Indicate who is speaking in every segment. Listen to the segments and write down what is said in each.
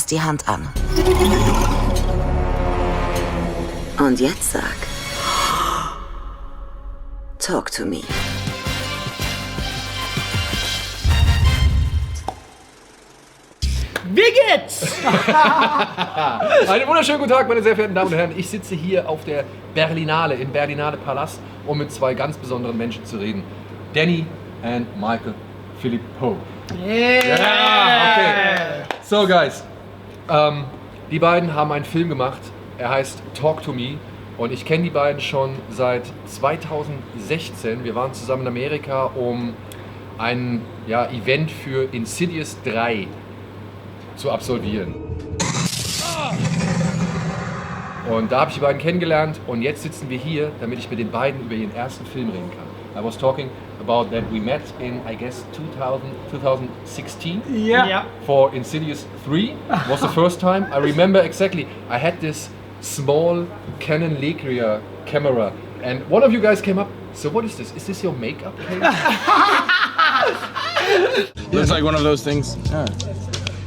Speaker 1: fasst die Hand an. Und jetzt sag: Talk to me.
Speaker 2: Wie geht's?
Speaker 3: Einen wunderschönen guten Tag, meine sehr verehrten Damen und Herren. Ich sitze hier auf der Berlinale, im Berlinale Palast, um mit zwei ganz besonderen Menschen zu reden. Danny and Michael Philippou.
Speaker 2: Yeah.
Speaker 3: Okay. So, guys. Die beiden haben einen Film gemacht. Er heißt Talk to Me. Und ich kenne die beiden schon seit 2016. Wir waren zusammen in Amerika, um ein Event für Insidious 3 zu absolvieren. Und da habe ich die beiden kennengelernt und jetzt sitzen wir hier, damit ich mit den beiden über ihren ersten Film reden kann. I was talking about that we met in, I guess, 2016 for Insidious 3 was the first time. I remember exactly, I had this small Canon Legria camera and one of you guys came up, so what is this? Is this your makeup case?
Speaker 4: Looks like one of those things.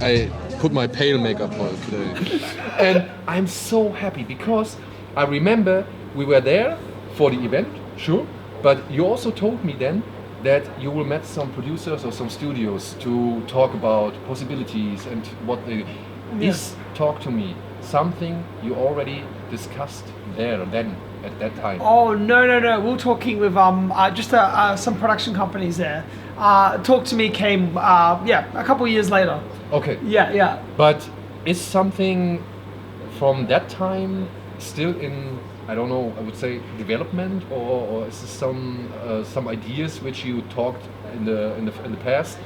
Speaker 3: I put my pale makeup on today. And I'm so happy because I remember we were there for the event, sure, but you also told me then that you will meet some producers or some studios to talk about possibilities and what they... Is Talk to Me something you already discussed there then at that time?
Speaker 2: Oh no! We were talking with just some production companies there. Talk to Me came a couple of years later.
Speaker 3: Okay.
Speaker 2: Yeah.
Speaker 3: But is something from that time still in, I don't know, I would say development, or is this some ideas which you talked in the past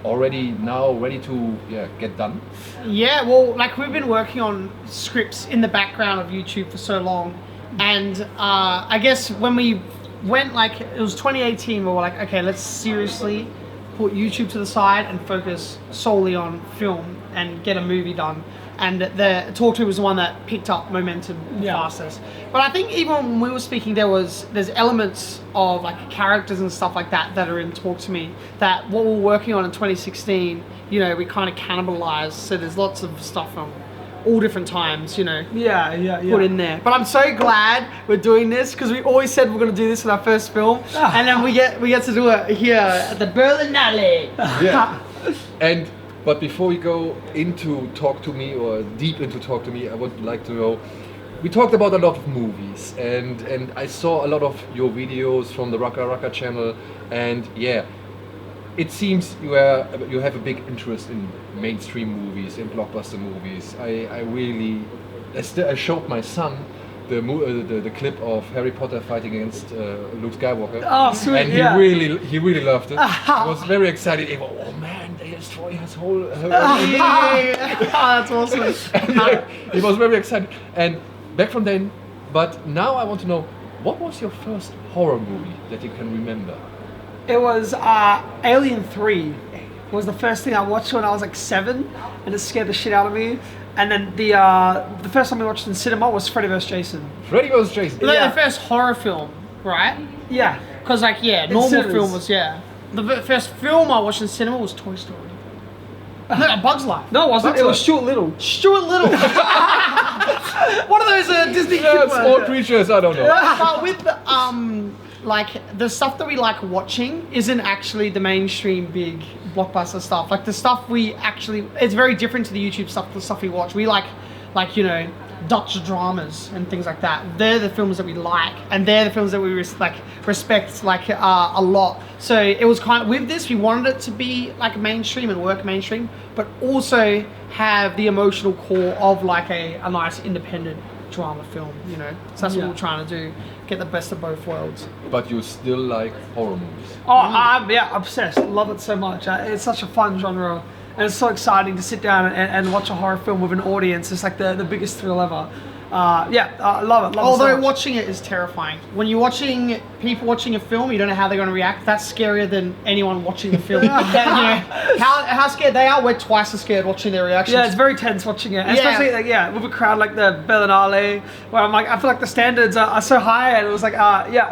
Speaker 3: already now ready to get done?
Speaker 5: Yeah, well, like we've been working on scripts in the background of YouTube for so long, and I guess when we went, like, it was 2018, we were like, okay, let's seriously put YouTube to the side and focus solely on film and get a movie done. And the Talk to Me was the one that picked up momentum fastest. But I think even when we were speaking, there's elements of like characters and stuff like that are in Talk to Me that what we're working on in 2016, you know, we kind of cannibalized. So there's lots of stuff from all different times, you know, put in there. But I'm so glad we're doing this because we always said we're going to do this in our first film, and then we get to do it here at the Berlinale.
Speaker 3: Yeah. But before we go into Talk to Me or deep into Talk to Me, I would like to know, we talked about a lot of movies and I saw a lot of your videos from the RACKARACKA channel, and it seems you have a big interest in mainstream movies, in blockbuster movies. I showed my son the clip of Harry Potter fighting against Luke Skywalker.
Speaker 2: Oh, sweet!
Speaker 3: And he really loved it. He was very excited. He went, oh man, they destroy his whole.
Speaker 5: That's awesome.
Speaker 3: He was very excited. And back from then, but now I want to know, what was your first horror movie that you can remember?
Speaker 2: It was Alien 3 was the first thing I watched when I was like 7, and it scared the shit out of me. And then the first time we watched in cinema was Freddy vs. Jason.
Speaker 3: Freddy vs. Jason?
Speaker 5: The first horror film, right?
Speaker 2: Yeah.
Speaker 5: Because like, normal film was, the first film I watched in cinema was Toy Story. No, A Bug's Life.
Speaker 2: No, it wasn't. It was Stuart Little.
Speaker 5: Stuart Little. One of those Disney kids.
Speaker 3: Small creatures, I don't know.
Speaker 5: But with like the stuff that we like watching isn't actually the mainstream big blockbuster stuff. Like the stuff we actually, it's very different to the YouTube stuff. The stuff we watch, we like you know, Dutch dramas and things like that. They're the films that we like, and they're the films that we respect like a lot. So it was kind of, with this, we wanted it to be like mainstream and work mainstream, but also have the emotional core of like a nice independent drama film, you know. So that's what we're trying to do, get the best of both worlds.
Speaker 3: But you still like horror movies?
Speaker 2: Oh, I'm obsessed. Love it so much. It's such a fun genre, and it's so exciting to sit down and watch a horror film with an audience. It's like the biggest thrill ever. I love it.
Speaker 5: Although watching it is terrifying. When you're watching people watching a film, you don't know how they're going to react. That's scarier than anyone watching the film. You know, how scared they are, we're twice as scared watching their reactions.
Speaker 2: Yeah, it's very tense watching it. Especially with a crowd like the Berlinale, where I'm like, I feel like the standards are so high, and it was like,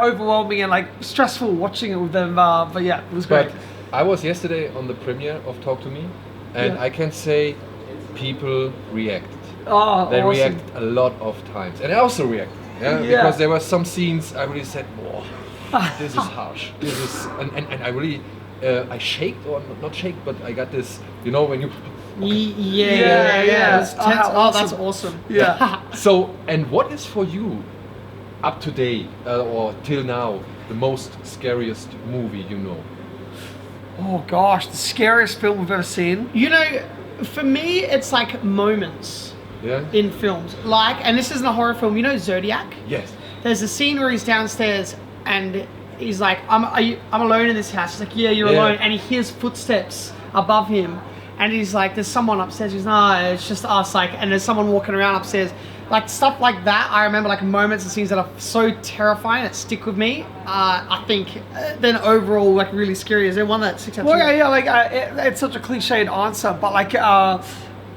Speaker 2: overwhelming and like stressful watching it with them. But it was great.
Speaker 3: But I was yesterday on the premiere of Talk to Me, and I can say people reacted.
Speaker 2: Oh,
Speaker 3: They
Speaker 2: awesome.
Speaker 3: react a lot of times, and I also reacted. Yeah, because there were some scenes I really said, "Whoa, this is harsh. This is," and I really, I shaked or not shake, but I got this, you know, when you.
Speaker 2: Yeah.
Speaker 5: It's tense. Oh, that's awesome.
Speaker 2: Yeah.
Speaker 3: So, and what is for you, up to date or till now, the most scariest movie you know?
Speaker 2: Oh gosh, the scariest film we've ever seen.
Speaker 5: You know, for me, it's like moments
Speaker 3: Yeah.
Speaker 5: in films. Like, and this isn't a horror film. You know Zodiac?
Speaker 3: Yes.
Speaker 5: There's a scene where he's downstairs and he's like, I'm alone in this house. He's like, yeah, you're alone. And he hears footsteps above him. And he's like, there's someone upstairs. He's no, it's just us. Like, and there's someone walking around upstairs. Like, stuff like that. I remember like moments and scenes that are so terrifying that stick with me. I think then overall, like really scary. Is there one that sticks out to you?
Speaker 2: Well, yeah, like it's such a cliched answer, but like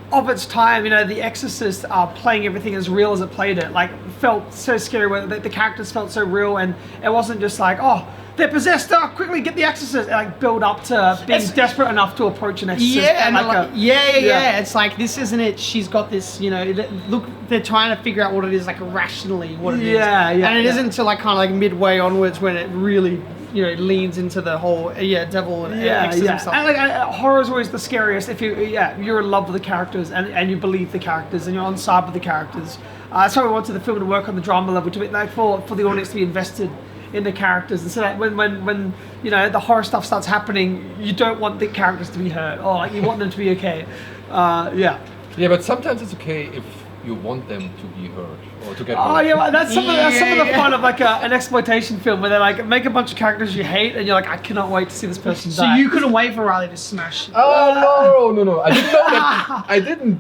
Speaker 2: of its time, you know, The Exorcist playing everything as real as it played it, like felt so scary. Where the characters felt so real, and it wasn't just like, oh, they're possessed. Oh, quickly get the Exorcist. Like build up to being desperate enough to approach an Exorcist.
Speaker 5: Yeah, and
Speaker 2: like
Speaker 5: yeah. It's like, this isn't it. She's got this, you know. Look, they're trying to figure out what it is, like rationally, what it is.
Speaker 2: Yeah.
Speaker 5: And it isn't until like kind of like midway onwards when it really, you know, leans into the whole devil and exorcism stuff.
Speaker 2: And like horror is always the scariest if you're in love with the characters and you believe the characters and you're on side with the characters. That's why we wanted the film to work on the drama level, to be like for the audience to be invested in the characters, and so that when you know the horror stuff starts happening, you don't want the characters to be hurt, or like you want them to be okay. Yeah,
Speaker 3: but sometimes it's okay if you want them to be hurt or to get hurt.
Speaker 2: Oh yeah, well, that's some of the fun of like an exploitation film where they like make a bunch of characters you hate, and you're like, I cannot wait to see this person
Speaker 5: So
Speaker 2: die.
Speaker 5: you couldn't wait for Riley to smash.
Speaker 3: Oh no! I didn't know that.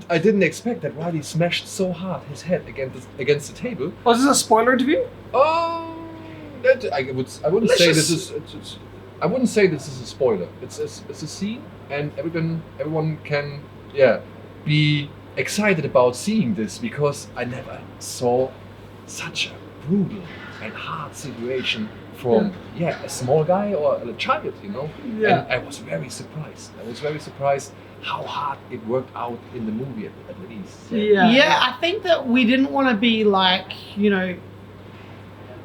Speaker 3: I didn't expect that Riley smashed so hard his head against the table.
Speaker 2: Was this a spoiler interview?
Speaker 3: Oh, I wouldn't say this is. I wouldn't say this is a spoiler. It's a scene, and everyone can be excited about seeing this, because I never saw such a brutal and hard situation from a small guy or a child, you know.
Speaker 2: Yeah.
Speaker 3: And I was very surprised. How hard it worked out in the movie at least.
Speaker 5: Yeah, I think that we didn't want to be like, you know,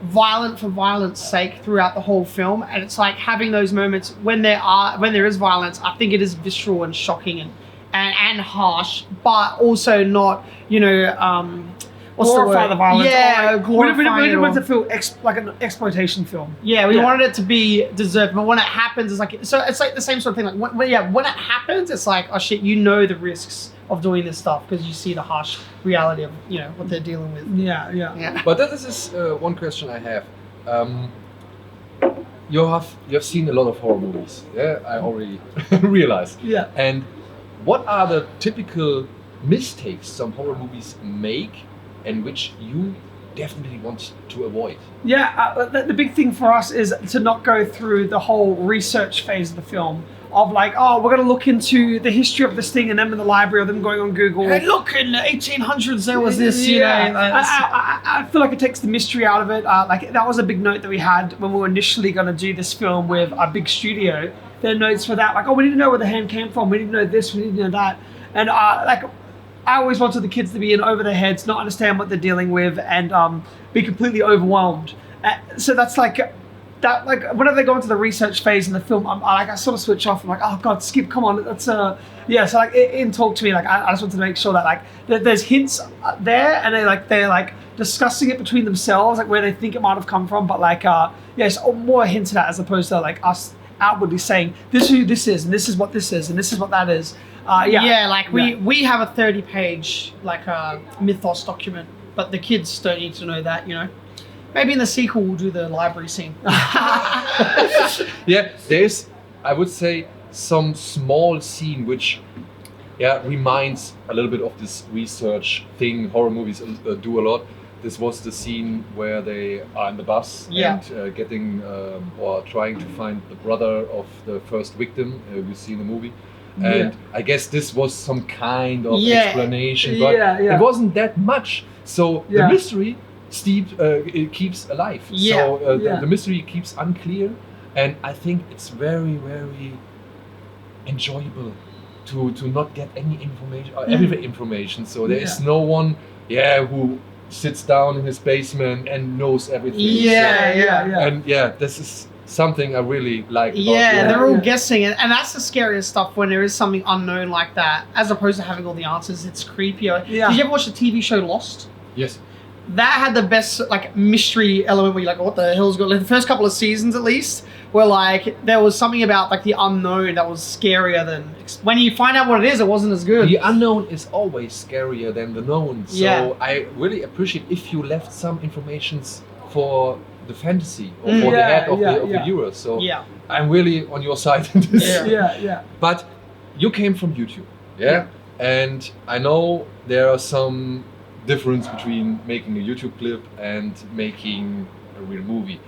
Speaker 5: violent for violence sake throughout the whole film, and it's like having those moments when there is violence. I think it is visceral and shocking and harsh, but also not, you know,
Speaker 2: glorify the violence.
Speaker 5: Yeah, glorify
Speaker 2: we didn't want
Speaker 5: it
Speaker 2: to feel like an exploitation film.
Speaker 5: Yeah, we wanted it to be deserved, but when it happens, it's like the same sort of thing. Like when it happens, it's like, oh shit, you know the risks of doing this stuff because you see the harsh reality of, you know, what they're dealing with.
Speaker 2: Yeah.
Speaker 3: But this is one question I have. You have seen a lot of horror movies. Yeah, I already realized.
Speaker 2: Yeah.
Speaker 3: And what are the typical mistakes some horror movies make, and which you definitely want to avoid?
Speaker 2: Yeah, the big thing for us is to not go through the whole research phase of the film of like, oh, we're going to look into the history of this thing and them in the library or them going on Google.
Speaker 5: Hey, look, in the 1800s there was this, you know.
Speaker 2: I feel like it takes the mystery out of it. Like that was a big note that we had when we were initially going to do this film with a big studio. Their notes for that, like, oh, we need to know where the hand came from. We need to know this, we need to know that. And like, I always wanted the kids to be in over their heads, not understand what they're dealing with, and be completely overwhelmed. So that's like that. Like whenever they go into the research phase in the film, I sort of switch off. I'm like, oh god, skip, come on. That's So like in Talk to Me, like I just wanted to make sure that like there's hints there, and they're like discussing it between themselves, like where they think it might have come from. But like it's more hints at that as opposed to like us outwardly saying this is who this is, and this is what this is, and this is what that is. We have a 30-page like mythos document, but the kids don't need to know that, you know. Maybe in the sequel we'll do the library scene.
Speaker 3: Yeah, there's, I would say, some small scene which reminds a little bit of this research thing horror movies do a lot. This was the scene where they are in the bus and getting or trying to find the brother of the first victim we see in the movie. And I guess this was some kind of explanation, but it wasn't that much. So the mystery it keeps alive. So the mystery keeps unclear, and I think it's very, very enjoyable to not get any information or every information. So there is no one who sits down in his basement and knows everything. And this is something I really like.
Speaker 5: They're all guessing, and that's the scariest stuff when there is something unknown like that, as opposed to having all the answers. It's creepier.
Speaker 2: Yeah.
Speaker 5: Did you ever watch the TV show Lost?
Speaker 3: Yes.
Speaker 5: That had the best like mystery element where you're like, what the hell's going on? Like, the first couple of seasons at least, where like there was something about like the unknown that was scarier than when you find out what it is, it wasn't as good.
Speaker 3: The unknown is always scarier than the known. So I really appreciate if you left some informations for the fantasy or for the head of the viewer. So I'm really on your side in this. But you came from YouTube, and I know there are some difference between making a YouTube clip and making a real movie.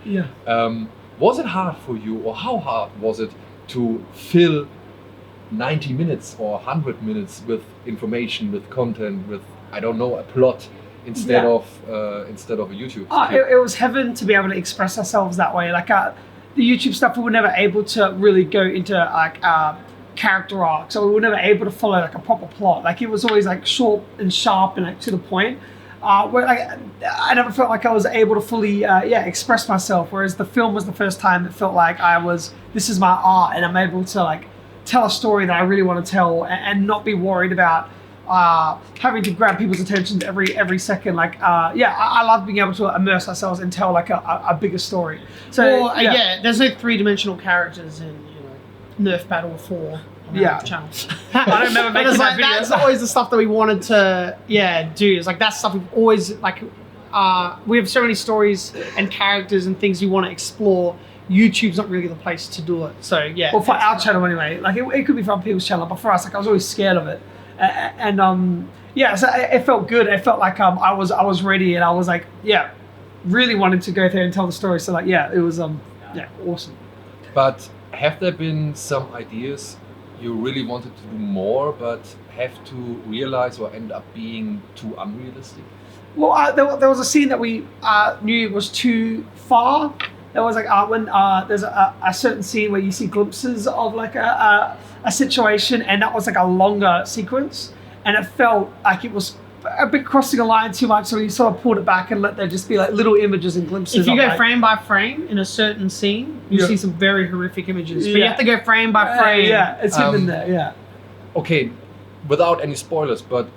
Speaker 3: Was it hard for you, or how hard was it to fill 90 minutes or 100 minutes with information, with content, with I don't know, a plot instead of a YouTube clip?
Speaker 2: It was heaven to be able to express ourselves that way. Like the YouTube stuff, we were never able to really go into like character arc, so we were never able to follow like a proper plot. Like it was always like short and sharp and like to the point. Where like I never felt like I was able to fully express myself. Whereas the film was the first time it felt like this is my art, and I'm able to like tell a story that I really want to tell, and not be worried about having to grab people's attention every second. Like I love being able to immerse ourselves and tell like a bigger story. So
Speaker 5: there's no 3-dimensional characters in Nerf Battle 4 on channels.
Speaker 2: I don't remember making that video.
Speaker 5: That's always the stuff that we wanted to do. It's like that stuff we've always like. We have so many stories and characters and things you want to explore. YouTube's not really the place to do it. So
Speaker 2: well, for our channel anyway, like it could be for other people's channel, but for us, like I was always scared of it, and so it felt good. It felt like I was ready, and I was like really wanted to go there and tell the story. So like it was awesome.
Speaker 3: But have there been some ideas you really wanted to do more, but have to realize or end up being too unrealistic?
Speaker 2: Well, there was a scene that we knew was too far. There was like when there's a certain scene where you see glimpses of like a situation, and that was like a longer sequence, and it felt like it was a bit crossing a line too much, so we sort of pulled it back and let there just be like little images and glimpses.
Speaker 5: If you
Speaker 2: of
Speaker 5: go frame by frame in a certain scene, you see some very horrific images, but you have to go frame by frame.
Speaker 2: It's hidden there.
Speaker 3: Okay, without any spoilers, but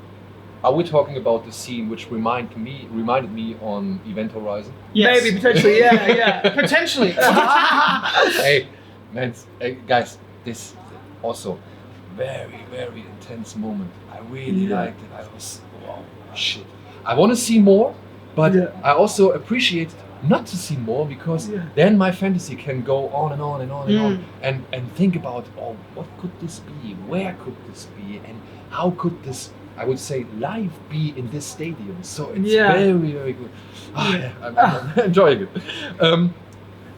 Speaker 3: are we talking about the scene which reminded me on Event-Reise?
Speaker 2: Yes. Maybe potentially,
Speaker 5: potentially.
Speaker 3: Hey, man, guys, this also very, very intense moment. I really liked it. I was, wow, shit. I want to see more, but I also appreciate not to see more, because then my fantasy can go on and on and on and on, and think about, what could this be? Where could this be? And how could this, I would say, live be in this stadium? So it's very, very good. I'm enjoying it.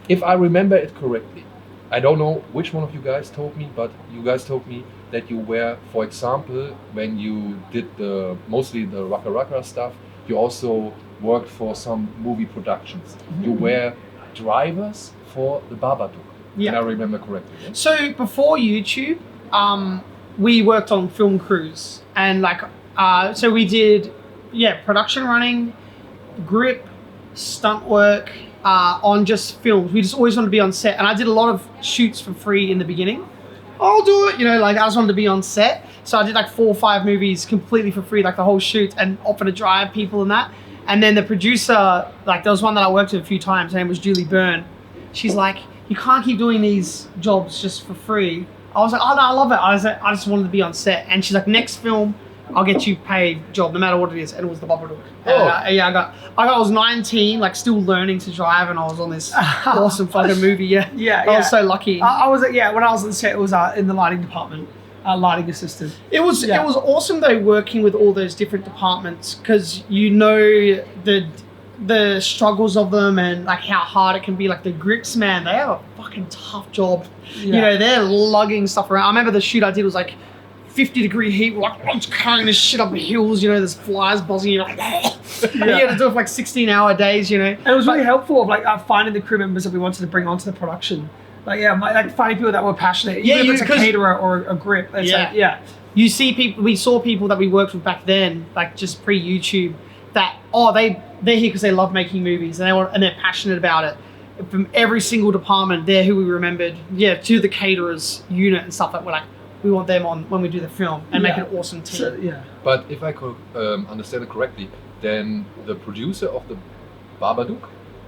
Speaker 3: If I remember it correctly, I don't know which one of you guys told me, but you guys told me that you were, for example, when you did mostly the RACKARACKA stuff, you also worked for some movie productions. You were drivers for the Babadook, if I remember correctly.
Speaker 5: So before YouTube, we worked on film crews, and like, so we did, production running, grip, stunt work, on just films. We just always wanted to be on set, and I did a lot of shoots for free in the beginning. I'll do it, like I just wanted to be on set. So I did like 4 or 5 movies completely for free, like the whole shoot, and offered to drive people and that. And then the producer, like there was one that I worked with a few times, her name was Julie Byrne. She's like, you can't keep doing these jobs just for free. I was like, oh no, I love it. I just wanted to be on set. And she's like, next film, I'll get you paid job, no matter what it is. And it was the Babadook. I was 19, like still learning to drive, and I was on this awesome fucking movie. I was so lucky.
Speaker 2: I was when I was on set, it was in the lighting department, lighting assistant.
Speaker 5: It was awesome though, working with all those different departments, because you know the struggles of them and like how hard it can be. Like the grips, man, they have a fucking tough job. They're lugging stuff around. I remember the shoot I did was like 50-degree heat, like I'm just carrying this shit up the hills, there's flies buzzing, you're like, you had to do it for like 16-hour days,
Speaker 2: And it was really helpful of like finding the crew members that we wanted to bring onto the production. like finding people that were passionate,
Speaker 5: Yeah,
Speaker 2: even if it's a
Speaker 5: 'cause-
Speaker 2: caterer or a grip. It's
Speaker 5: Yeah.
Speaker 2: like, yeah.
Speaker 5: You see people, we saw people that we worked with back then, like just pre-YouTube, that, they're here because they love making movies and they're passionate about it. From every single department, they're who we remembered, to the caterers unit and stuff, that we're like, we want them on when we do the film and make an awesome team.
Speaker 2: So, yeah.
Speaker 3: But if I could understand it correctly, then the producer of the Babadook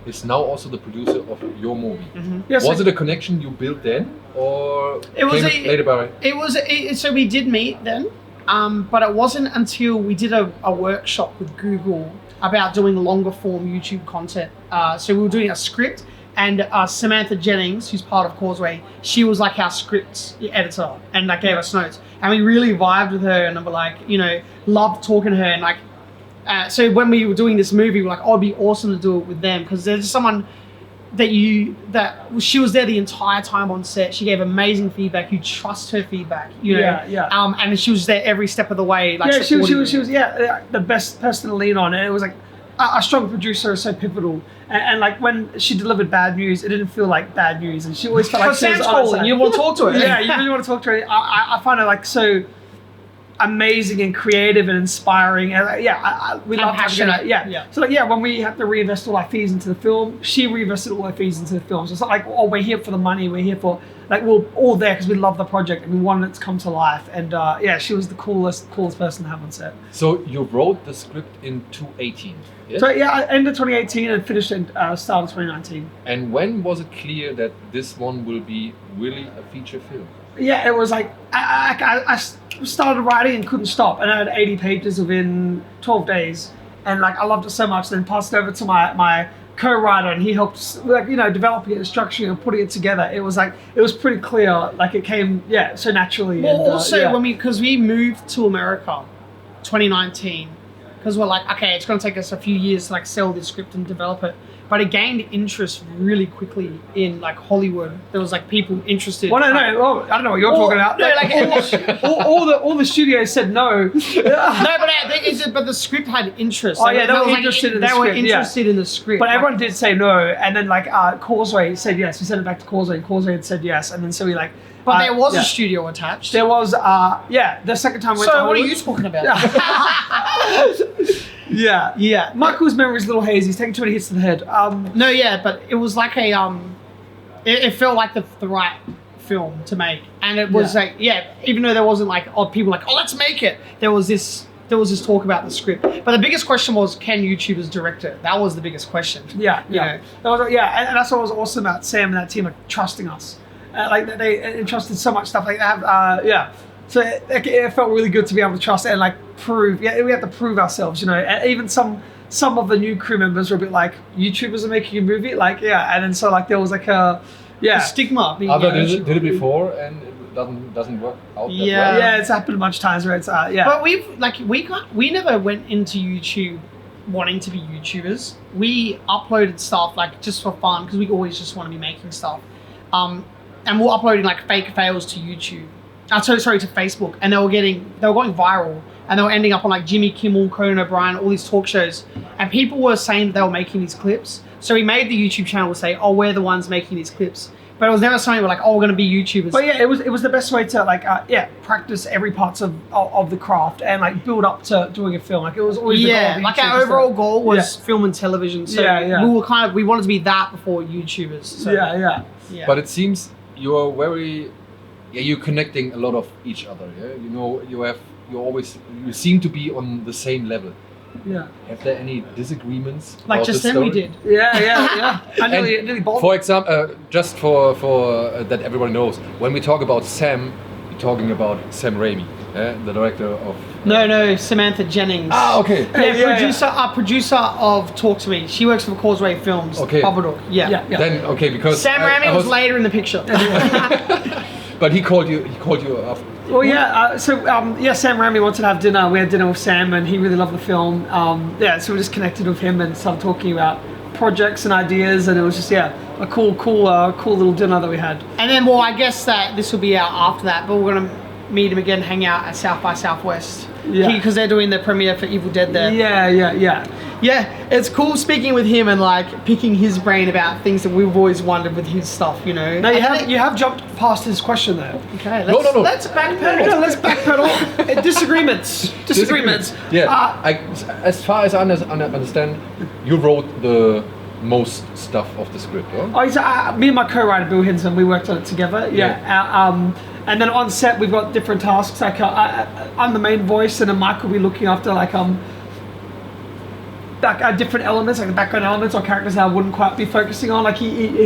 Speaker 3: is now also the producer of your movie.
Speaker 2: Yeah, so-
Speaker 3: Was it a connection you built then, or
Speaker 5: It was
Speaker 3: came later by?
Speaker 5: So we did meet then, but it wasn't until we did a workshop with Google about doing longer form YouTube content. So we were doing a script, and Samantha Jennings, who's part of Causeway, she was like our script editor and like gave us notes, and we really vibed with her, and we're like, loved talking to her, and like, so when we were doing this movie, we're like, it'd be awesome to do it with them, because there's someone that she was there the entire time on set. She gave amazing feedback. You trust her feedback, and she was there every step of the way. Like,
Speaker 2: Yeah, she was the best person to lean on, and it was like a strong producer is so pivotal. And like when she delivered bad news, it didn't feel like bad news, and she always felt like
Speaker 5: But Sam's calling. You want to talk to her?
Speaker 2: Yeah, you really want to talk to her. I find her like so amazing and creative and inspiring, and we love
Speaker 5: passionate.
Speaker 2: having her. Yeah. So like when we have to reinvest all our fees into the film, she reinvested all her fees into the film. So it's not like, we're here for the money, we're here for, like, we're all there because we love the project and we wanted it to come to life. And she was the coolest person to have on set.
Speaker 3: So you wrote the script in 2018. Yes?
Speaker 2: So I ended 2018 and finished in start of 2019.
Speaker 3: And when was it clear that this one will be really a feature film?
Speaker 2: Yeah, it was like I started writing and couldn't stop, and I had 80 pages within 12 days, and like I loved it so much. Then passed it over to my co-writer, and he helped developing it, structuring it, and putting it together. It was pretty clear, like it came so naturally.
Speaker 5: Well,
Speaker 2: and,
Speaker 5: also because we moved to America, 2019, because we're like, okay, it's going to take us a few years to like sell this script and develop it. But it gained interest really quickly in like Hollywood. There was like people interested.
Speaker 2: Well, no, I don't know what you're talking about.
Speaker 5: No, like
Speaker 2: all the studios said no.
Speaker 5: but the script had interest.
Speaker 2: Oh, yeah, they were
Speaker 5: was,
Speaker 2: interested in the
Speaker 5: They were
Speaker 2: script,
Speaker 5: interested in the script.
Speaker 2: But everyone did say no, and then like Causeway said yes. We sent it back to Causeway, and Causeway had said yes, and then so we like.
Speaker 5: But there was a studio attached.
Speaker 2: There was, the second time we went to
Speaker 5: So what are
Speaker 2: Hollywood.
Speaker 5: you talking about?
Speaker 2: Yeah. Michael's memory's a little hazy. He's taking too many hits to the head.
Speaker 5: But it was like it felt like the right film to make, and it was even though there wasn't like people like, let's make it. There was this talk about the script, but the biggest question was, can YouTubers direct it? That was the biggest question.
Speaker 2: Yeah. And that's what was awesome about Sam and that team, like trusting us. Like they entrusted so much stuff. Like they have, So it felt really good to be able to trust it and like prove. Yeah, we have to prove ourselves, And even some of the new crew members were a bit like, YouTubers are making a movie, like and then so like there was like a
Speaker 5: stigma.
Speaker 3: Other did it before and it doesn't work out. That well.
Speaker 2: Yeah, it's happened a bunch of times where it's
Speaker 5: But we never went into YouTube wanting to be YouTubers. We uploaded stuff like just for fun because we always just want to be making stuff. And we're uploading like fake fails to YouTube. To Facebook, and they were going viral, and they were ending up on like Jimmy Kimmel, Conan O'Brien, all these talk shows, and people were saying that they were making these clips. So we made the YouTube channel to say, we're the ones making these clips, but it was never something we're like, we're going to be YouTubers.
Speaker 2: But it was the best way to like practice every part of the craft and like build up to doing a film. Like it was always the goal of
Speaker 5: like
Speaker 2: YouTube,
Speaker 5: our overall goal was film and television. So we wanted to be that before YouTubers. So.
Speaker 2: Yeah.
Speaker 3: But it seems you're very. Yeah, you're connecting a lot of each other. Yeah, you seem to be on the same level.
Speaker 2: Yeah.
Speaker 3: Have there any disagreements?
Speaker 5: Like just then we did.
Speaker 2: Yeah. I nearly bought.
Speaker 3: For example, just for that everyone knows, when we talk about Sam, we're talking about Sam Raimi, the director of.
Speaker 5: No, Samantha Jennings.
Speaker 3: Okay.
Speaker 5: Producer of Talk to Me. She works for Causeway Films.
Speaker 3: Okay.
Speaker 5: Babadook. Yeah.
Speaker 3: Then because
Speaker 5: Sam Raimi was later in the picture.
Speaker 3: But he called you up.
Speaker 2: Well, Sam Raimi wanted to have dinner. We had dinner with Sam, and he really loved the film. So we just connected with him and started talking about projects and ideas, and it was just a cool little dinner that we had.
Speaker 5: And then, I guess that this will be out after that, but we're gonna meet him again, hang out at South by Southwest.
Speaker 2: Yeah.
Speaker 5: Because they're doing the premiere for Evil Dead there.
Speaker 2: Yeah.
Speaker 5: yeah, it's cool speaking with him and like picking his brain about things that we've always wondered with his stuff, you know.
Speaker 2: No, you have jumped past his question though.
Speaker 5: Okay,
Speaker 3: No.
Speaker 5: let's backpedal.
Speaker 2: No, let's backpedal. Disagreements.
Speaker 3: Yeah, as far as I understand, you wrote the most stuff of the script, huh?
Speaker 2: Oh, me and my co-writer Bill Hinson, we worked on it together. Yeah. And then on set we've got different tasks. Like I'm the main voice, and then Mike will be looking after like different elements, like the background elements or characters that I wouldn't quite be focusing on. Like he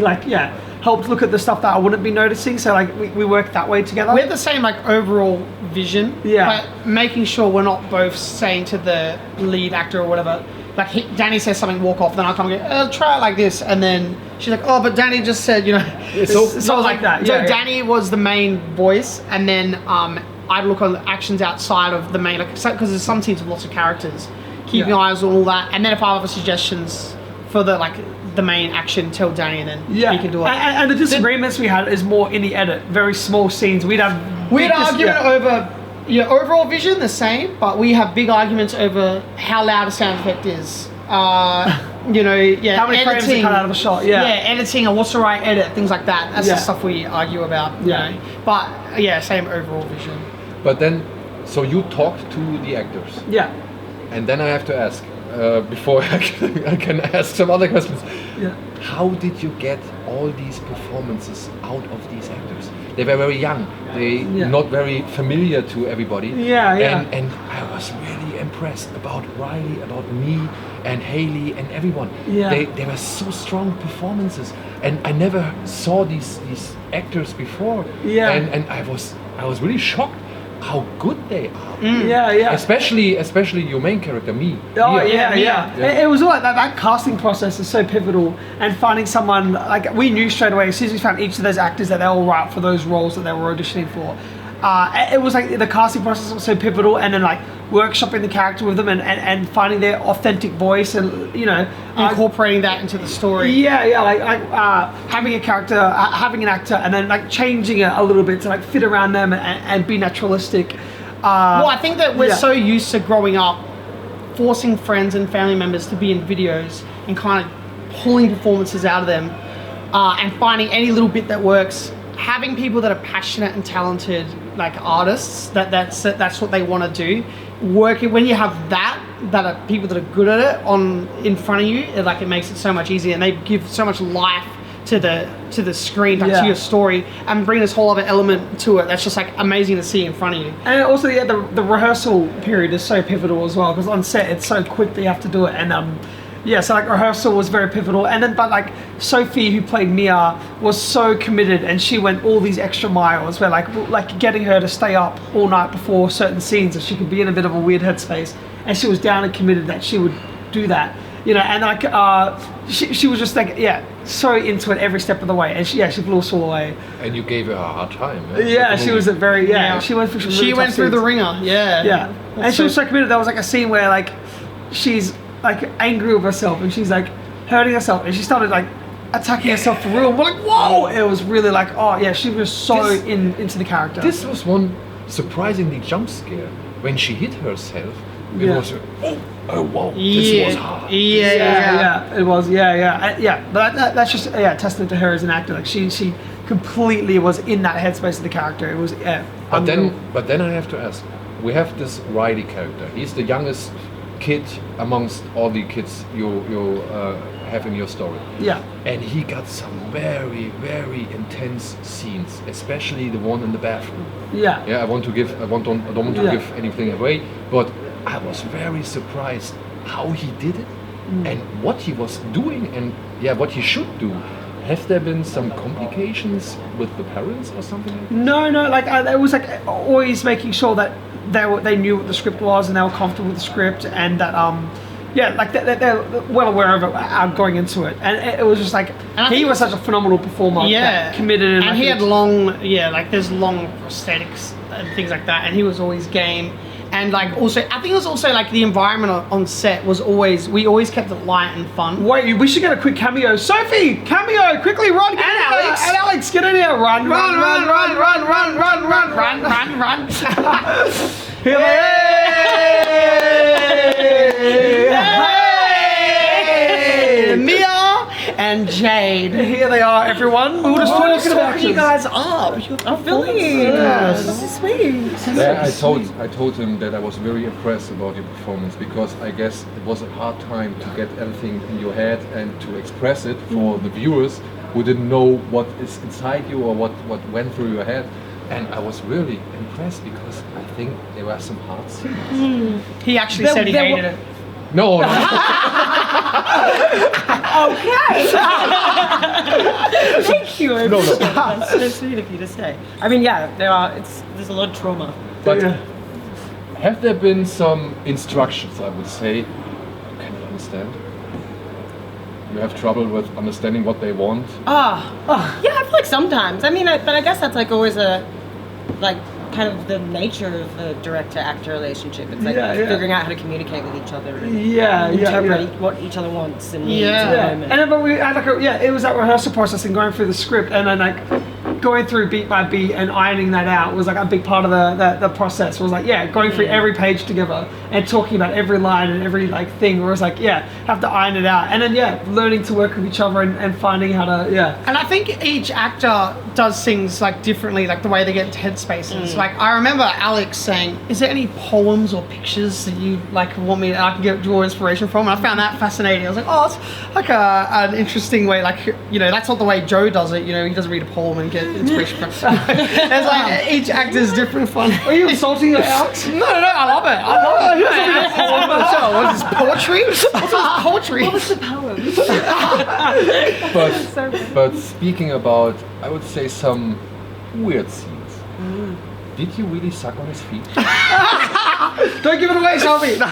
Speaker 2: helped look at the stuff that I wouldn't be noticing. So like we work that way together.
Speaker 5: We have the same like overall vision, but making sure we're not both saying to the lead actor or whatever, like Danny says something, walk off, then I'll come and go, try it like this, and then she's like, oh, but Danny just said, you know,
Speaker 2: so like that.
Speaker 5: So Danny was the main voice, and then I'd look on the actions outside of the main, like, because there's some scenes with lots of characters, keeping eyes on all that, and then if I have suggestions for the main action, tell Danny, and then he can do it.
Speaker 2: And the disagreements we had is more in the edit, very small scenes. We'd
Speaker 5: argument over overall vision the same, but we have big arguments over how loud a sound effect is. How
Speaker 2: many frames to cut out of a shot.
Speaker 5: Editing and what's the right edit, things like that. That's the stuff we argue about. You know? But same overall vision.
Speaker 3: But then, so you talked to the actors.
Speaker 2: Yeah.
Speaker 3: And then I have to ask, before I can ask some other questions.
Speaker 2: Yeah.
Speaker 3: How did you get all these performances out of these actors? They were very young. They not very familiar to everybody. And I was really impressed about Riley, about me, and Haley, and everyone. They were so strong performances, and I never saw these actors before. And I was really shocked how good they are. Especially your main character, me.
Speaker 2: It was all like that casting process is so pivotal, and finding someone, like, we knew straight away as soon as we found each of those actors that they were all right for those roles that they were auditioning for. It was like the casting process was so pivotal, and then like workshopping the character with them and finding their authentic voice, and
Speaker 5: incorporating that into the story.
Speaker 2: Having a character, having an actor, and then like changing it a little bit to like fit around them and be naturalistic.
Speaker 5: Well, I think that we're so used to growing up forcing friends and family members to be in videos and kind of pulling performances out of them, and finding any little bit that works. Having people that are passionate and talented, like artists, that's what they want to do. Working when you have that are people that are good at it in front of you, it makes it so much easier, and they give so much life to the screen, to your story, and bring this whole other element to it. That's just like amazing to see in front of you.
Speaker 2: And also, the rehearsal period is so pivotal as well, because on set it's so quick that you have to do it, and so like rehearsal was very pivotal, and then but like Sophie, who played Mia, was so committed, and she went all these extra miles where like getting her to stay up all night before certain scenes so she could be in a bit of a weird headspace, and she was down and committed that she would do that, and like she was just like so into it every step of the way, and she blew us all away.
Speaker 3: And you gave her a hard time.
Speaker 2: She was a very she went through some really tough
Speaker 5: through the
Speaker 2: scenes.
Speaker 5: ringer.
Speaker 2: And she was so committed. There was like a scene where like she's like angry with herself, and she's like hurting herself, and she started like attacking herself for real. We're like, whoa! It was really like, she was so into the character.
Speaker 3: This was one surprisingly jump scare when she hit herself. It was wow, this was hard.
Speaker 2: It was, But that's just a testament to her as an actor. Like she completely was in that headspace of the character. It was
Speaker 3: But then I have to ask. We have this Riley character. He's the youngest kid amongst all the kids you have in your story. And he got some very, very intense scenes, especially the one in the bathroom. I don't want to give anything away, but I was very surprised how he did it and what he was doing and what he should do. Have there been some complications with the parents or something like that?
Speaker 2: No, like it was like always making sure that they knew what the script was and they were comfortable with the script, and that like they're well aware of it going into it, and it was just like he was such a phenomenal performer, committed,
Speaker 5: and he had long there's long prosthetics and things like that, and he was always game. And like also, I think it was also like the environment on set was we always kept it light and fun.
Speaker 2: Wait, we should get a quick cameo. Sophie, cameo, quickly run, get in, Alex. And Alex, get in here, run.
Speaker 5: Mia and Jade.
Speaker 2: Here they are, everyone. We were just talking about
Speaker 5: you guys up. I'm feeling
Speaker 2: Yes.
Speaker 5: This is sweet.
Speaker 3: Yeah, I told him that I was very impressed about your performance because I guess it was a hard time to get everything in your head and to express it for the viewers who didn't know what is inside you or what went through your head. And I was really impressed because I think there were some hard scenes.
Speaker 5: He actually said he hated it.
Speaker 3: No.
Speaker 6: Okay. Thank you.
Speaker 3: No.
Speaker 6: That's so sweet of you to say. I mean, yeah, there's a lot of trauma.
Speaker 3: But have there been some instructions, I would say, you cannot understand? You have trouble with understanding what they want?
Speaker 6: Yeah, I feel like sometimes. I mean, but I guess that's like always kind of the nature of the director-actor relationship. It's like figuring out how to communicate with each other and interpret what each other wants and needs at the moment.
Speaker 2: And then but we had it was that rehearsal process and going through the script and then like going through beat by beat and ironing that out was like a big part of the process. It was like going through every page together and talking about every line and every like thing. Where it was like have to iron it out and then learning to work with each other and finding how to And
Speaker 5: I think each actor does things like differently, like the way they get into headspaces. Like I remember Alex saying, "Is there any poems or pictures that you like want me? I can draw inspiration from?" And I found that fascinating. I was like, "Oh, it's like an interesting way. Like that's not the way Joe does it. He doesn't read a poem and get inspiration from." It's like each actor's different fun.
Speaker 2: Are you insulting Alex?
Speaker 5: No, I love it. What is this poetry? What's poetry?
Speaker 6: What was the poem?
Speaker 3: But speaking about, I would say some weird scenes. Did you really suck on his feet?
Speaker 2: Don't give it away, Shelby. No.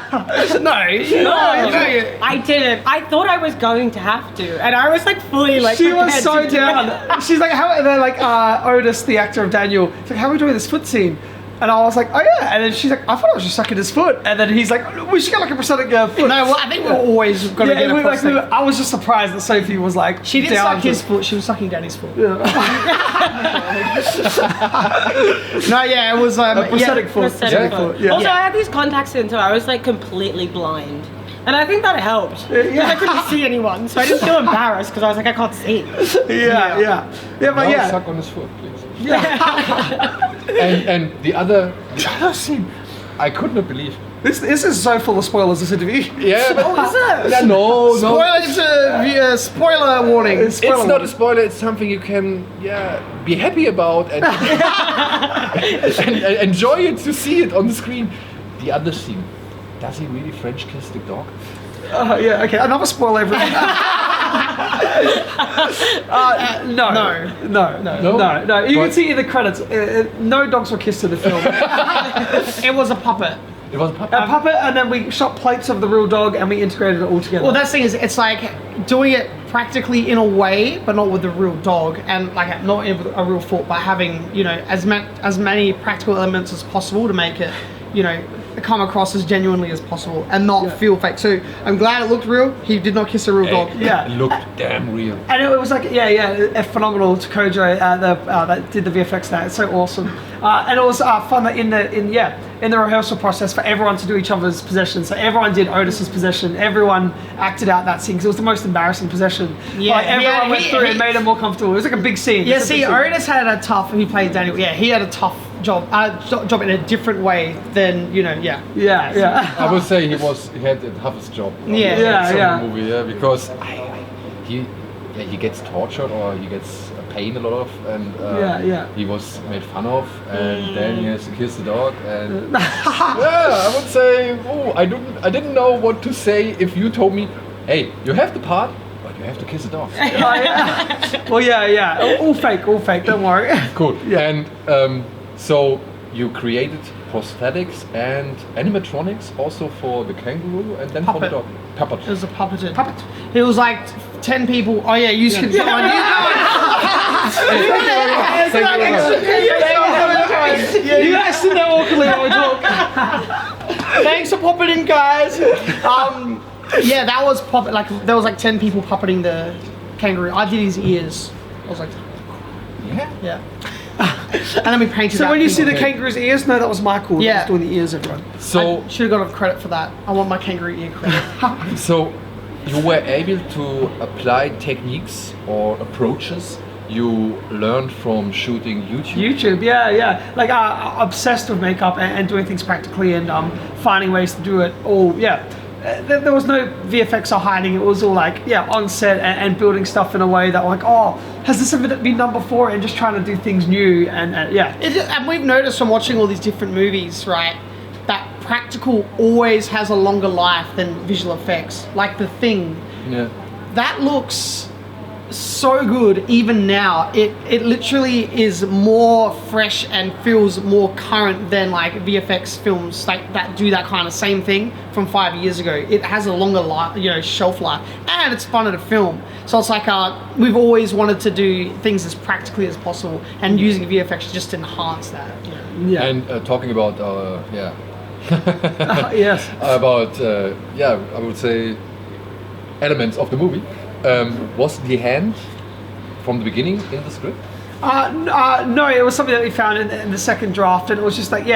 Speaker 6: I didn't. I thought I was going to have to, and I was like fully like.
Speaker 2: She was so
Speaker 6: prepared to do
Speaker 2: down.
Speaker 6: it.
Speaker 2: She's like, how? And then like Otis, the actor of Daniel, he's like, how are we doing this foot scene? And I was like, oh yeah. And then she's like, I thought I was just sucking his foot. And then he's like, we should get like a prosthetic foot.
Speaker 5: No, well, I think we're always going to get a prosthetic.
Speaker 2: I was just surprised that Sophie was like,
Speaker 5: she didn't suck his foot. She was sucking Danny's foot.
Speaker 2: Yeah.
Speaker 5: No, it was
Speaker 2: a prosthetic foot.
Speaker 6: Prosthetic foot.
Speaker 2: Yeah.
Speaker 6: Also, I had these contacts in, so I was like completely blind. And I think that helped. Because I couldn't see anyone, so I didn't feel embarrassed because I was like, I can't see.
Speaker 2: Yeah, but
Speaker 3: now suck on his foot, please. and the other scene, I could not believe.
Speaker 2: This is so full of spoilers, this interview.
Speaker 3: Yeah, but
Speaker 6: Is it?
Speaker 3: yeah, no.
Speaker 5: Spoiler warning.
Speaker 3: It's not a spoiler. It's something you can be happy about and, and enjoy it to see it on the screen. The other scene. Does he really French kiss the dog?
Speaker 2: Okay. Another spoiler, everyone. No. You can see in the credits, no dogs were kissed in the film.
Speaker 5: It was a puppet.
Speaker 3: It was a puppet.
Speaker 2: A puppet, and then we shot plates of the real dog, and we integrated it all together.
Speaker 5: Well, that's the thing is, it's like doing it practically in a way, but not with the real dog, and like not with a real foot, but having as many practical elements as possible to make it come across as genuinely as possible and not feel fake. So I'm glad it looked real. He did not kiss a real dog.
Speaker 3: It looked damn real.
Speaker 2: And it was like phenomenal to Kojo that did the VFX. That it's so awesome. And it was fun that in the rehearsal process for everyone to do each other's possessions. So everyone did Otis's possession. Everyone acted out that scene because it was the most embarrassing possession.
Speaker 5: Yeah,
Speaker 2: like everyone went through and made it more comfortable. It was like a big scene.
Speaker 5: Yeah, see, Otis had a tough. He played Daniel. Yeah, he had a tough job in a different way than
Speaker 2: Yeah.
Speaker 3: I would say he had the toughest job.
Speaker 5: The
Speaker 3: movie, because he gets tortured or he gets pain a lot of, and he was made fun of, and then he has to kiss the dog, and I would say, I didn't know what to say if you told me, hey, you have the part, but you have to kiss the dog.
Speaker 2: Well, all fake, don't worry.
Speaker 3: Cool. And so you created prosthetics and animatronics also for the kangaroo and then for the dog. Puppet.
Speaker 5: It was a puppet. It was like 10 people. Oh yeah, you can go on.
Speaker 2: You guys sit there awkwardly while we talk.
Speaker 5: Thanks for popping in, guys. That was puppet. Like there was like 10 people puppeting the kangaroo. I did his ears. I was like, yeah. And then we painted.
Speaker 2: So when you see the kangaroo's ears, no, that was Michael.
Speaker 5: Yeah,
Speaker 2: that was doing the ears, everyone.
Speaker 5: So I should have got a credit for that. I want my kangaroo ear credit.
Speaker 3: So you were able to apply techniques or approaches you learned from shooting YouTube?
Speaker 2: YouTube, yeah. Like obsessed with makeup and doing things practically and finding ways to do it all, There was no VFX or hiding. It was all like, on set and building stuff in a way that like, oh, has this ever been done before? And just trying to do things new and
Speaker 5: And we've noticed from watching all these different movies, right, that practical always has a longer life than visual effects. Like The Thing.
Speaker 3: Yeah.
Speaker 5: That looks so good even now. It literally is more fresh and feels more current than like VFX films like that do that kind of same thing from 5 years ago. It has a longer life, shelf life, and it's funner to film. So it's like we've always wanted to do things as practically as possible, and using VFX just enhance that.
Speaker 2: Yeah.
Speaker 3: And talking about
Speaker 2: yes.
Speaker 3: about I would say elements of the movie. Was the hand from the beginning in the script?
Speaker 2: No, it was something that we found in the second draft, and it was just like,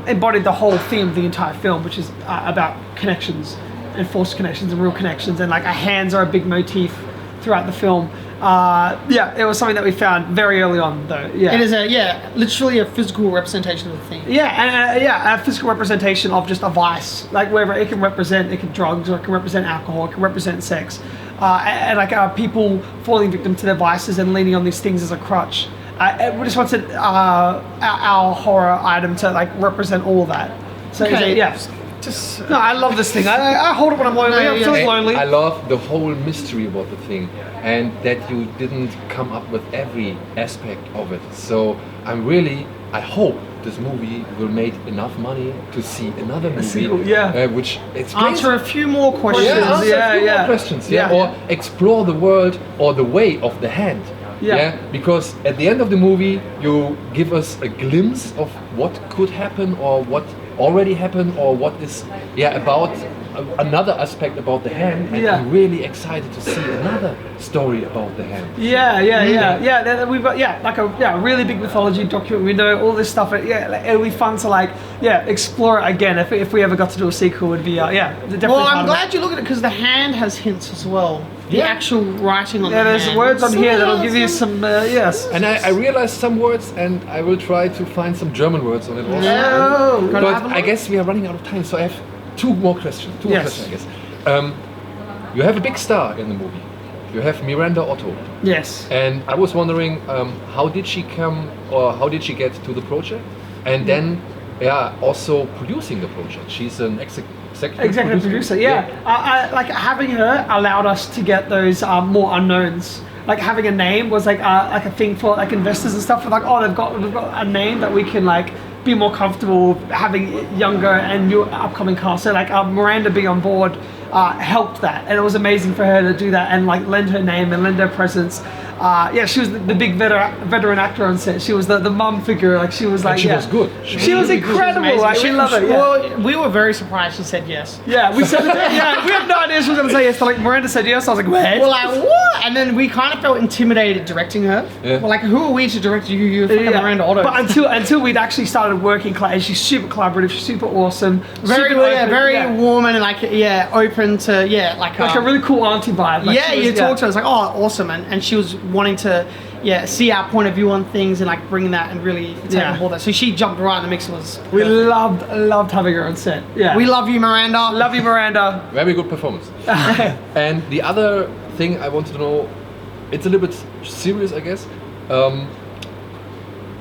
Speaker 2: embodied the whole theme of the entire film, which is about connections and forced connections and real connections, and like our hands are a big motif throughout the film. It was something that we found very early on, though. Yeah,
Speaker 5: it is literally a physical representation of the thing.
Speaker 2: A physical representation of just a vice, like wherever it can represent, it can drugs, or it can represent alcohol, it can represent sex, and like people falling victim to their vices and leaning on these things as a crutch. We just wanted our horror item to like represent all of that. So no, I love this thing. I hold it when I'm lonely. I'm feeling lonely.
Speaker 3: I love the whole mystery about the thing, and that you didn't come up with every aspect of it. So I hope this movie will make enough money to see another movie, which
Speaker 5: answer a few more questions.
Speaker 3: More questions, or explore the world or the way of the hand. Because at the end of the movie, you give us a glimpse of what could happen or what already happened or what is about another aspect about the hand, and I'm really excited to see another story about the hand.
Speaker 2: We've got like a really big mythology document. We know all this stuff. It'll be fun to explore it again. If we ever got to do a sequel, it would be definitely.
Speaker 5: Well, I'm glad you look at it because the hand has hints as well. The actual writing on the hand.
Speaker 2: There's words on here that'll give you some
Speaker 3: And I realized some words, and I will try to find some German words on it also. But I guess we are running out of time, so I have two more questions. I guess. You have a big star in the movie. You have Miranda Otto.
Speaker 2: Yes.
Speaker 3: And I was wondering, how did she come, or how did she get to the project? And then, also producing the project. She's an executive producer.
Speaker 2: I like having her allowed us to get those more unknowns. Like having a name was like a thing for like investors and stuff. Like, we've got a name that we can like be more comfortable having younger and new upcoming cast. So like Miranda being on board helped that, and it was amazing for her to do that and like lend her name and lend her presence. She was the big veteran actor on set. She was the mum figure. Like she was like,
Speaker 3: and she was good.
Speaker 2: She was incredible. Like we love it.
Speaker 5: Well, we were very surprised she said yes.
Speaker 2: Yeah, we said we had no idea she was going to say yes. So like Miranda said yes. I was like, what?
Speaker 5: We're like, what? And then we kind of felt intimidated directing her. Yeah. We're like, who are we to direct you? You're fucking Miranda Otto.
Speaker 2: But until we'd actually started working, and she's super collaborative. She's super awesome.
Speaker 5: Very warm and like open to like
Speaker 2: a really cool auntie vibe. Like
Speaker 5: you talked to her. It's like, oh, awesome, and she was wanting to see our point of view on things and like bring that and really take on board that. So she jumped right in the mix.
Speaker 2: We loved having her on set. Yeah,
Speaker 5: we love you, Miranda.
Speaker 2: Love you, Miranda.
Speaker 3: Very good performance. And the other thing I wanted to know, it's a little bit serious, I guess.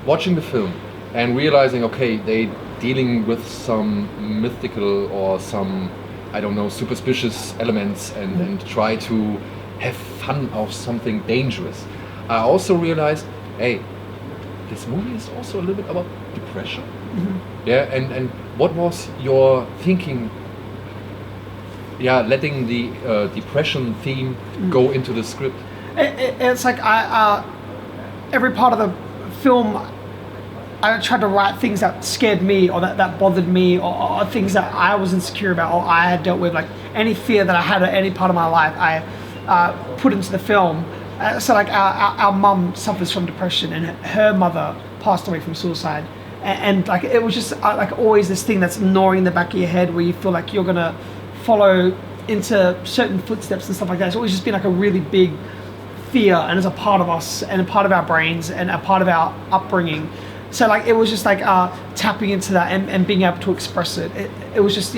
Speaker 3: Watching the film and realizing, okay, they dealing with some mythical or some, I don't know, superstitious elements and try to have fun of something dangerous. I also realized, hey, this movie is also a little bit about depression. And what was your thinking, letting the depression theme go into the script?
Speaker 2: It's like every part of the film I tried to write things that scared me or that bothered me or things that I was insecure about or I had dealt with, like any fear that I had at any part of my life I put into the film. So like our mum suffers from depression and her mother passed away from suicide, and like it was just like always this thing that's gnawing in the back of your head where you feel like you're gonna follow into certain footsteps and stuff like that. It's always just been like a really big fear, and it's a part of us and a part of our brains and a part of our upbringing. So like it was just like tapping into that and being able to express it. It was just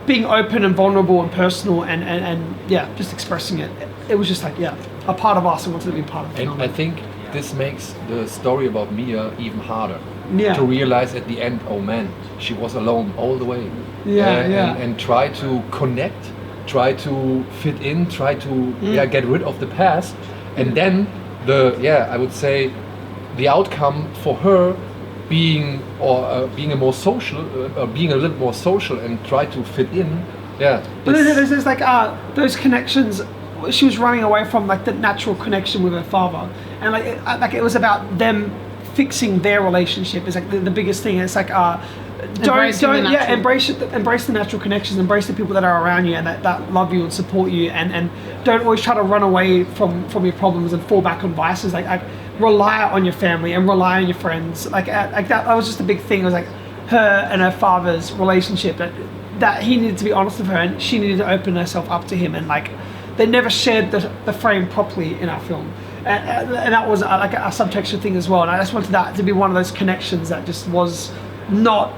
Speaker 2: being open and vulnerable and personal and just expressing it. It was just like a part of us and wanted to be part of it.
Speaker 3: And I think this makes the story about Mia even harder.
Speaker 2: Yeah.
Speaker 3: To realize at the end, oh man, she was alone all the way. And try to connect, try to fit in, try to get rid of the past, and then I would say the outcome for her being being a more social, being a little more social and try to fit in. Yeah.
Speaker 2: But there's like those connections. She was running away from like the natural connection with her father, and like it was about them fixing their relationship is like the biggest thing. It's like embrace the natural connections, embrace the people that are around you and that love you and support you, and don't always try to run away from your problems and fall back on vices. Like rely on your family and rely on your friends. Like that was just a big thing. It was like her and her father's relationship that he needed to be honest with her and she needed to open herself up to him, and like they never shared the frame properly in our film. And that was like a subtextual thing as well, and I just wanted that to be one of those connections that just was not,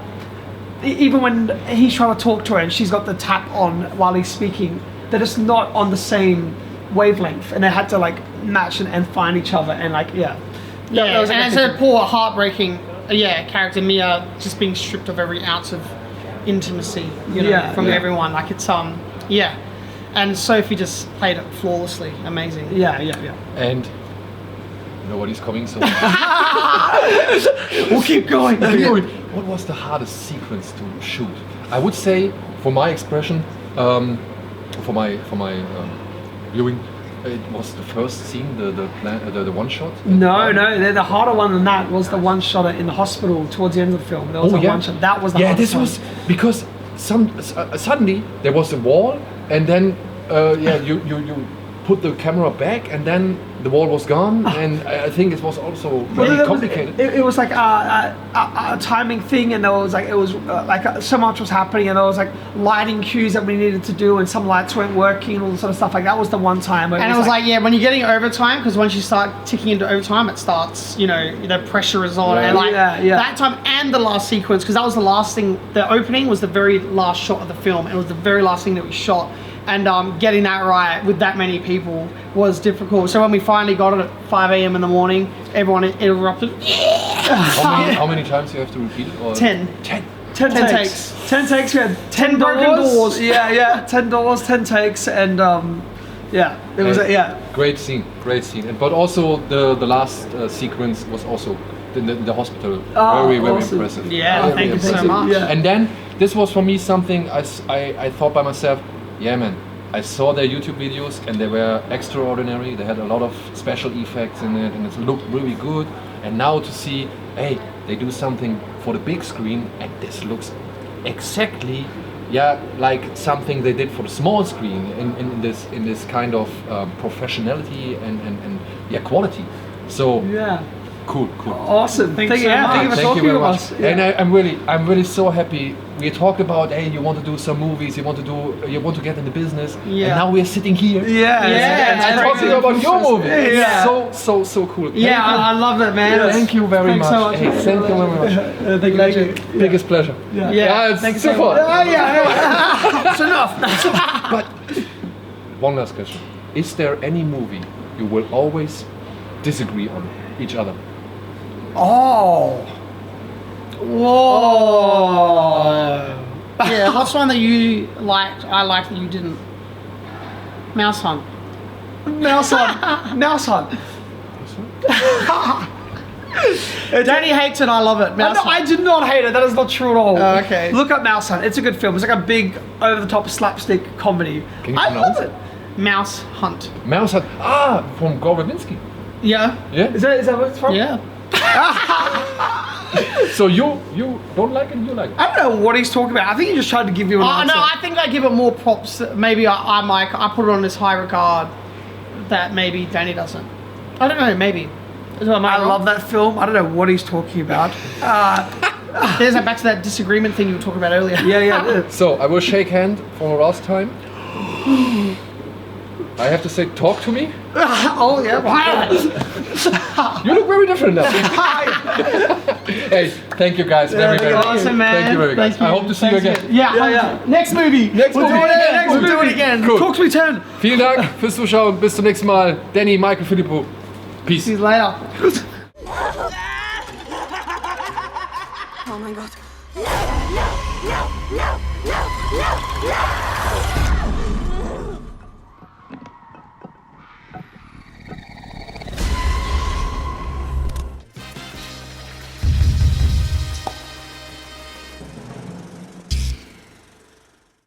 Speaker 2: even when he's trying to talk to her and she's got the tap on while he's speaking, they're just not on the same wavelength, and they had to like match and find each other, and like that was, like,
Speaker 5: and it's a poor, heartbreaking character, Mia, just being stripped of every ounce of intimacy, from everyone. Like it's and Sophie just played it flawlessly, amazing.
Speaker 3: And nobody's coming, so
Speaker 2: we'll keep going.
Speaker 3: What was the hardest sequence to shoot? I would say, for my expression, for my viewing, it was the first scene, the one shot.
Speaker 2: No, the harder one than that was the one shot in the hospital towards the end of the film. There was one shot. That was the hardest one. This was because suddenly there was a wall, and then you put the camera back, and then the wall was gone, and I think it was also very complicated. It was like a timing thing, and there was like so much was happening, and there was like lighting cues that we needed to do, and some lights weren't working, and all this sort of stuff. Like that was the one time.
Speaker 5: And it was like when you're getting overtime, because once you start ticking into overtime, it starts, the pressure is on, and that time and the last sequence, because that was the last thing. The opening was the very last shot of the film, and it was the very last thing that we shot. And getting that right with that many people was difficult. So when we finally got it at 5 a.m. in the morning, everyone interrupted.
Speaker 3: How many times do you have to repeat it? Or?
Speaker 2: 10 takes. 10 takes. We had 10 broken doors. 10 doors, 10 takes, and it was
Speaker 3: Great scene. But also the last sequence was also in the hospital. Very awesome. Impressive.
Speaker 5: Yeah, thank you so much.
Speaker 2: Yeah.
Speaker 3: And then this was for me something I thought by myself. Yeah, man, I saw their YouTube videos and they were extraordinary. They had a lot of special effects in it and it looked really good. And now to see, hey, they do something for the big screen and this looks exactly like something they did for the small screen in this kind of professionality and quality. So cool.
Speaker 2: Awesome. Thank you for talking with us.
Speaker 3: And I'm really so happy. We talked about, hey, you want to do some movies, you want to get in the business, and now we're sitting here. And talking about your movie. So cool.
Speaker 2: I love it, man.
Speaker 3: Thank you very much.
Speaker 2: So much.
Speaker 3: Hey, thank you very much.
Speaker 2: Thank you.
Speaker 3: Biggest pleasure. It's super.
Speaker 2: It's enough.
Speaker 3: But one last question: is there any movie you will always disagree on each other?
Speaker 2: Whoa.
Speaker 5: What's one that you liked, I liked that you didn't? Mouse Hunt. Danny hates it, I love it.
Speaker 2: I did not hate it. That is not true at all.
Speaker 5: Okay.
Speaker 2: Look up Mouse Hunt. It's a good film. It's like a big, over-the-top slapstick comedy.
Speaker 3: I
Speaker 2: love it.
Speaker 5: Mouse Hunt.
Speaker 3: Mouse Hunt. From Gore Verbinski.
Speaker 5: Yeah.
Speaker 2: Is that what it's from?
Speaker 5: Yeah.
Speaker 3: So you don't like it, you like it?
Speaker 2: I don't know what he's talking about. I think he just tried to give you an answer.
Speaker 5: No, I think I give it more props. Maybe I put it on this high regard that maybe Danny doesn't. I don't know, maybe.
Speaker 2: I love that film. I don't know what he's talking about.
Speaker 5: There's back to that disagreement thing you were talking about earlier.
Speaker 2: Yeah.
Speaker 3: So I will shake hand for the last time. I have to say, talk to me.
Speaker 2: Oh yeah.
Speaker 3: You look very different now. Hey, thank you guys very much.
Speaker 5: Awesome, man.
Speaker 3: Thank you very much. I hope to see you again.
Speaker 5: Yeah. Next movie.
Speaker 3: We'll
Speaker 5: do it again.
Speaker 3: Cool.
Speaker 2: Talk to me, turn.
Speaker 3: Vielen Dank fürs Zuschauen. Bis zum nächsten Mal. Danny, Michael Philippou. Peace.
Speaker 5: See you later.
Speaker 1: Oh my god. No.